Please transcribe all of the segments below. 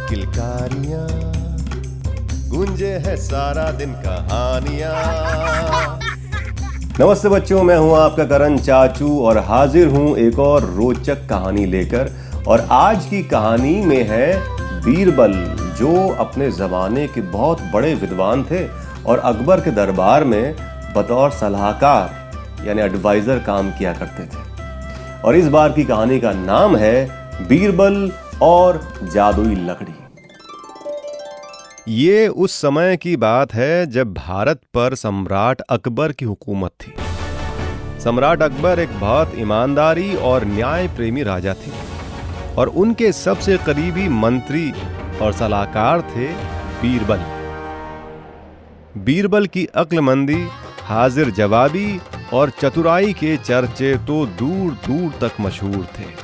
किलकारियां गूंजे है सारा दिन कहानियां। नमस्ते बच्चों, मैं हूं आपका करण चाचू और हाजिर हूं एक और रोचक कहानी लेकर। और आज की कहानी में है बीरबल, जो अपने जमाने के बहुत बड़े विद्वान थे और अकबर के दरबार में बतौर सलाहकार यानी एडवाइजर काम किया करते थे। और इस बार की कहानी का नाम है बीरबल और जादुई लकड़ी। ये उस समय की बात है जब भारत पर सम्राट अकबर की हुकूमत थी। सम्राट अकबर एक बहुत ईमानदारी और न्याय प्रेमी राजा थे और उनके सबसे करीबी मंत्री और सलाहकार थे बीरबल। बीरबल की अक्लमंदी, हाजिर जवाबी और चतुराई के चर्चे तो दूर दूर तक मशहूर थे।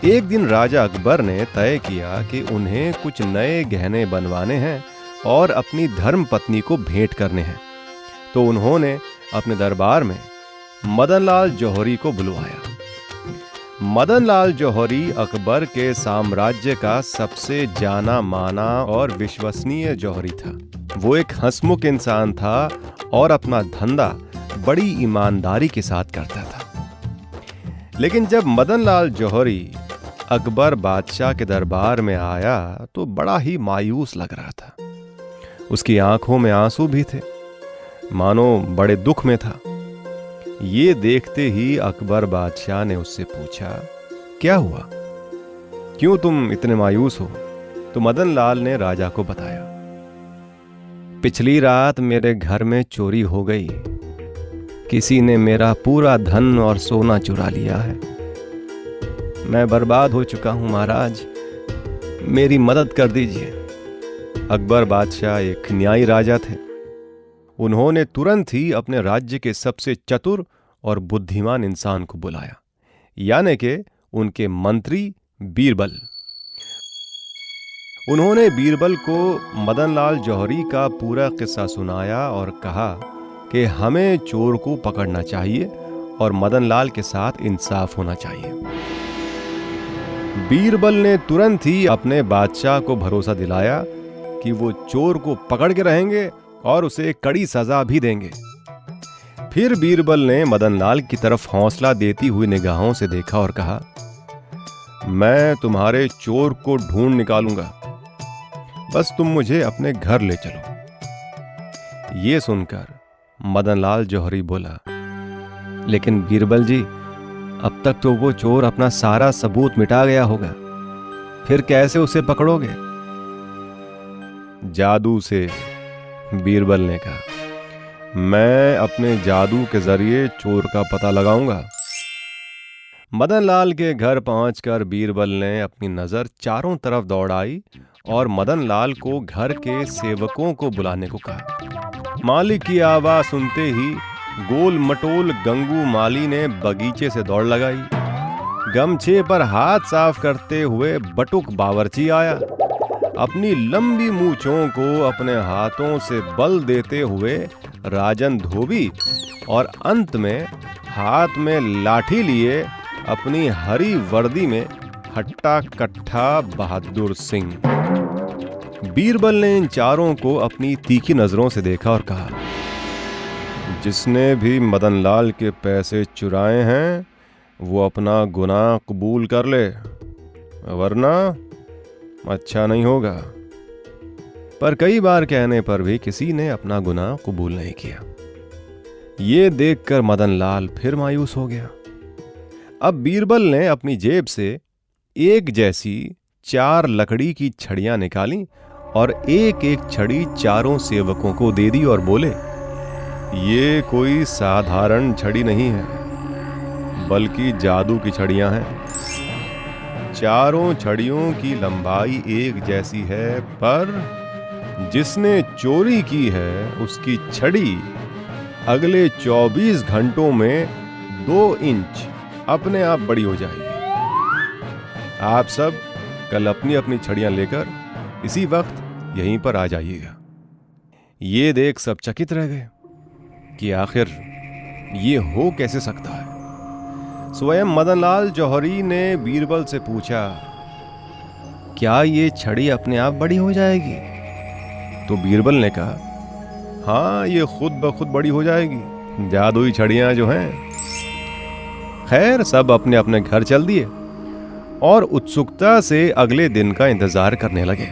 एक दिन राजा अकबर ने तय किया कि उन्हें कुछ नए गहने बनवाने हैं और अपनी धर्म पत्नी को भेंट करने हैं। तो उन्होंने अपने दरबार में मदन लाल जौहरी को बुलवाया। मदन लाल जौहरी अकबर के साम्राज्य का सबसे जाना माना और विश्वसनीय जौहरी था। वो एक हंसमुख इंसान था और अपना धंधा बड़ी ईमानदारी के साथ करता था। लेकिन जब मदन लाल जौहरी अकबर बादशाह के दरबार में आया तो बड़ा ही मायूस लग रहा था। उसकी आंखों में आंसू भी थे, मानो बड़े दुख में था। ये देखते ही अकबर बादशाह ने उससे पूछा, क्या हुआ, क्यों तुम इतने मायूस हो? तो मदन लाल ने राजा को बताया, पिछली रात मेरे घर में चोरी हो गई। किसी ने मेरा पूरा धन और सोना चुरा लिया है। मैं बर्बाद हो चुका हूं महाराज, मेरी मदद कर दीजिए। अकबर बादशाह एक न्यायी राजा थे। उन्होंने तुरंत ही अपने राज्य के सबसे चतुर और बुद्धिमान इंसान को बुलाया, यानी कि उनके मंत्री बीरबल। उन्होंने बीरबल को मदन लाल जौहरी का पूरा किस्सा सुनाया और कहा कि हमें चोर को पकड़ना चाहिए और मदन लाल के साथ इंसाफ होना चाहिए। बीरबल ने तुरंत ही अपने बादशाह को भरोसा दिलाया कि वो चोर को पकड़ के रहेंगे और उसे कड़ी सजा भी देंगे। फिर बीरबल ने मदन लाल की तरफ हौसला देती हुई निगाहों से देखा और कहा, मैं तुम्हारे चोर को ढूंढ निकालूंगा, बस तुम मुझे अपने घर ले चलो। ये सुनकर मदन लाल जौहरी बोला, लेकिन बीरबल जी, अब तक तो वो चोर अपना सारा सबूत मिटा गया होगा, फिर कैसे उसे पकड़ोगे? जादू से, बीरबल ने कहा। मैं अपने जादू के जरिए चोर का पता लगाऊंगा। मदन लाल के घर पहुंचकर बीरबल ने अपनी नजर चारों तरफ दौड़ाई और मदन लाल को घर के सेवकों को बुलाने को कहा। मालिक की आवाज सुनते ही गोल मटोल गंगू माली ने बगीचे से दौड़ लगाई। गमछे पर हाथ साफ करते हुए बटुक बावर्ची आया। अपनी लंबी मूंछों को अपने हाथों से बल देते हुए राजन धोबी और अंत में हाथ में लाठी लिए अपनी हरी वर्दी में हट्टा कट्ठा बहादुर सिंह। बीरबल ने इन चारों को अपनी तीखी नजरों से देखा और कहा, जिसने भी मदन लाल के पैसे चुराए हैं वो अपना गुनाह कबूल कर ले, वरना अच्छा नहीं होगा। पर कई बार कहने पर भी किसी ने अपना गुनाह कबूल नहीं किया। ये देखकर मदन लाल फिर मायूस हो गया। अब बीरबल ने अपनी जेब से एक जैसी 4 लकड़ी की छड़ियां निकाली और एक एक छड़ी चारों सेवकों को दे दी और बोले, ये कोई साधारण छड़ी नहीं है, बल्कि जादू की छड़ियां हैं। चारों छड़ियों की लंबाई एक जैसी है, पर जिसने चोरी की है उसकी छड़ी अगले 24 घंटों में 2 इंच अपने आप बड़ी हो जाएगी। आप सब कल अपनी अपनी छड़ियां लेकर इसी वक्त यहीं पर आ जाइएगा। ये देख सब चकित रह गए कि आखिर ये हो कैसे सकता है। स्वयं मदन लाल जौहरी ने बीरबल से पूछा, क्या ये छड़ी अपने आप बड़ी हो जाएगी? तो बीरबल ने कहा, हाँ, ये खुद ब खुद बड़ी हो जाएगी, जादुई छड़ियां जो हैं। खैर, सब अपने अपने घर चल दिए और उत्सुकता से अगले दिन का इंतजार करने लगे।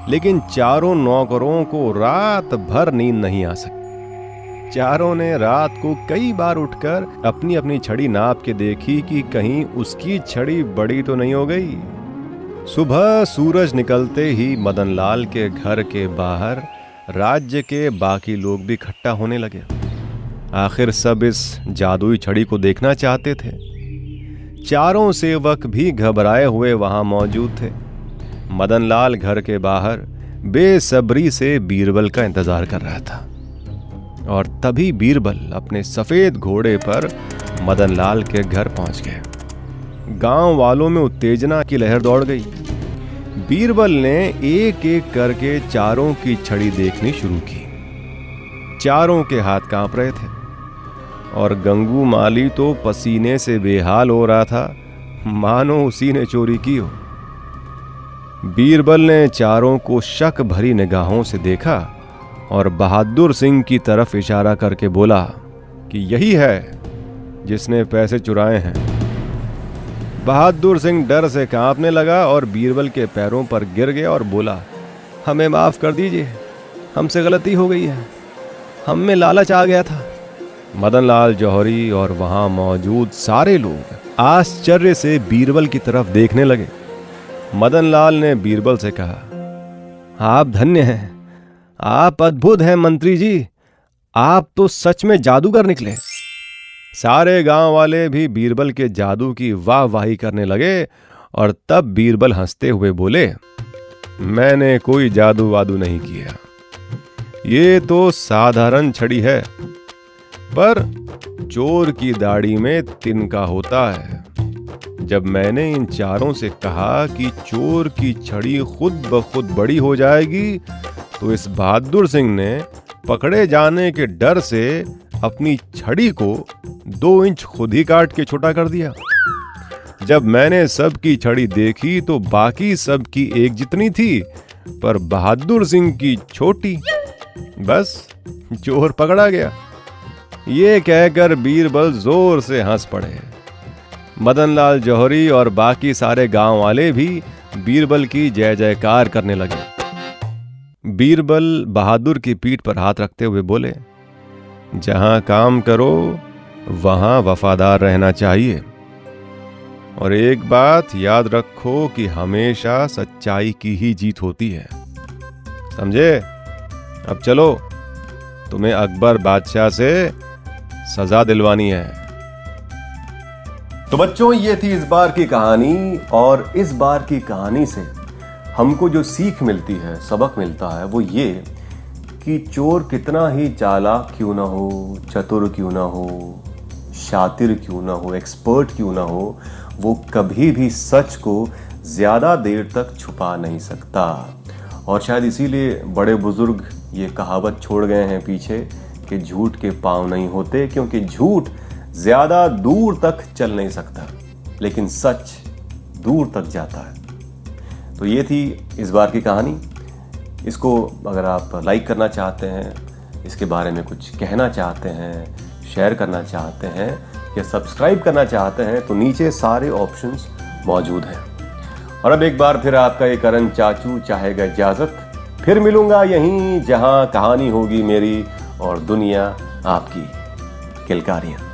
लेकिन चारों नौकरों को रात भर नींद नहीं आ सकी। चारों ने रात को कई बार उठकर अपनी अपनी छड़ी नाप के देखी कि कहीं उसकी छड़ी बड़ी तो नहीं हो गई। सुबह सूरज निकलते ही मदनलाल के घर के बाहर राज्य के बाकी लोग भी इकट्ठा होने लगे। आखिर सब इस जादुई छड़ी को देखना चाहते थे। चारों सेवक भी घबराए हुए वहां मौजूद थे। मदनलाल घर के बाहर बेसब्री से बीरबल का इंतजार कर रहा था और तभी बीरबल अपने सफेद घोड़े पर मदनलाल के घर पहुंच गए। गांव वालों में उत्तेजना की लहर दौड़ गई। बीरबल ने एक एक करके चारों की छड़ी देखनी शुरू की। चारों के हाथ कांप रहे थे और गंगू माली तो पसीने से बेहाल हो रहा था, मानो उसी ने चोरी की हो। बीरबल ने चारों को शक भरी निगाहों से देखा और बहादुर सिंह की तरफ इशारा करके बोला कि यही है जिसने पैसे चुराए हैं। बहादुर सिंह डर से कांपने लगा और बीरबल के पैरों पर गिर गया और बोला, हमें माफ कर दीजिए, हमसे गलती हो गई है, हम में लालच आ गया था। मदनलाल जौहरी और वहां मौजूद सारे लोग आश्चर्य से बीरबल की तरफ देखने लगे। मदनलाल ने बीरबल से कहा, आप धन्य हैं, आप अद्भुत हैं मंत्री जी, आप तो सच में जादूगर निकले। सारे गांव वाले भी बीरबल के जादू की वाहवाही करने लगे और तब बीरबल हंसते हुए बोले, मैंने कोई जादू वादू नहीं किया, ये तो साधारण छड़ी है, पर चोर की दाढ़ी में तिनका होता है। जब मैंने इन चारों से कहा कि चोर की छड़ी खुद ब खुद बड़ी हो जाएगी, तो इस बहादुर सिंह ने पकड़े जाने के डर से अपनी छड़ी को 2 इंच खुद ही काट के छोटा कर दिया। जब मैंने सबकी छड़ी देखी तो बाकी सबकी एक जितनी थी, पर बहादुर सिंह की छोटी। बस चोर पकड़ा गया। ये कहकर बीरबल जोर से हंस पड़े। मदनलाल जौहरी और बाकी सारे गांव वाले भी बीरबल की जय जयकार करने लगे। बीरबल बहादुर की पीठ पर हाथ रखते हुए बोले, जहां काम करो वहां वफादार रहना चाहिए, और एक बात याद रखो कि हमेशा सच्चाई की ही जीत होती है, समझे? अब चलो, तुम्हें अकबर बादशाह से सजा दिलवानी है। तो बच्चों, ये थी इस बार की कहानी, और इस बार की कहानी से हमको जो सीख मिलती है, सबक मिलता है, वो ये कि चोर कितना ही चालाक क्यों ना हो, चतुर क्यों ना हो, शातिर क्यों ना हो, एक्सपर्ट क्यों ना हो, वो कभी भी सच को ज़्यादा देर तक छुपा नहीं सकता। और शायद इसीलिए बड़े बुजुर्ग ये कहावत छोड़ गए हैं पीछे कि झूठ के पाँव नहीं होते, क्योंकि झूठ ज़्यादा दूर तक चल नहीं सकता, लेकिन सच दूर तक जाता है। तो ये थी इस बार की कहानी। इसको अगर आप लाइक करना चाहते हैं, इसके बारे में कुछ कहना चाहते हैं, शेयर करना चाहते हैं या सब्सक्राइब करना चाहते हैं, तो नीचे सारे ऑप्शंस मौजूद हैं। और अब एक बार फिर आपका ये करण चाचू चाहेगा इजाज़त। फिर मिलूंगा यहीं जहां कहानी होगी मेरी और दुनिया आपकी। किलकारियां।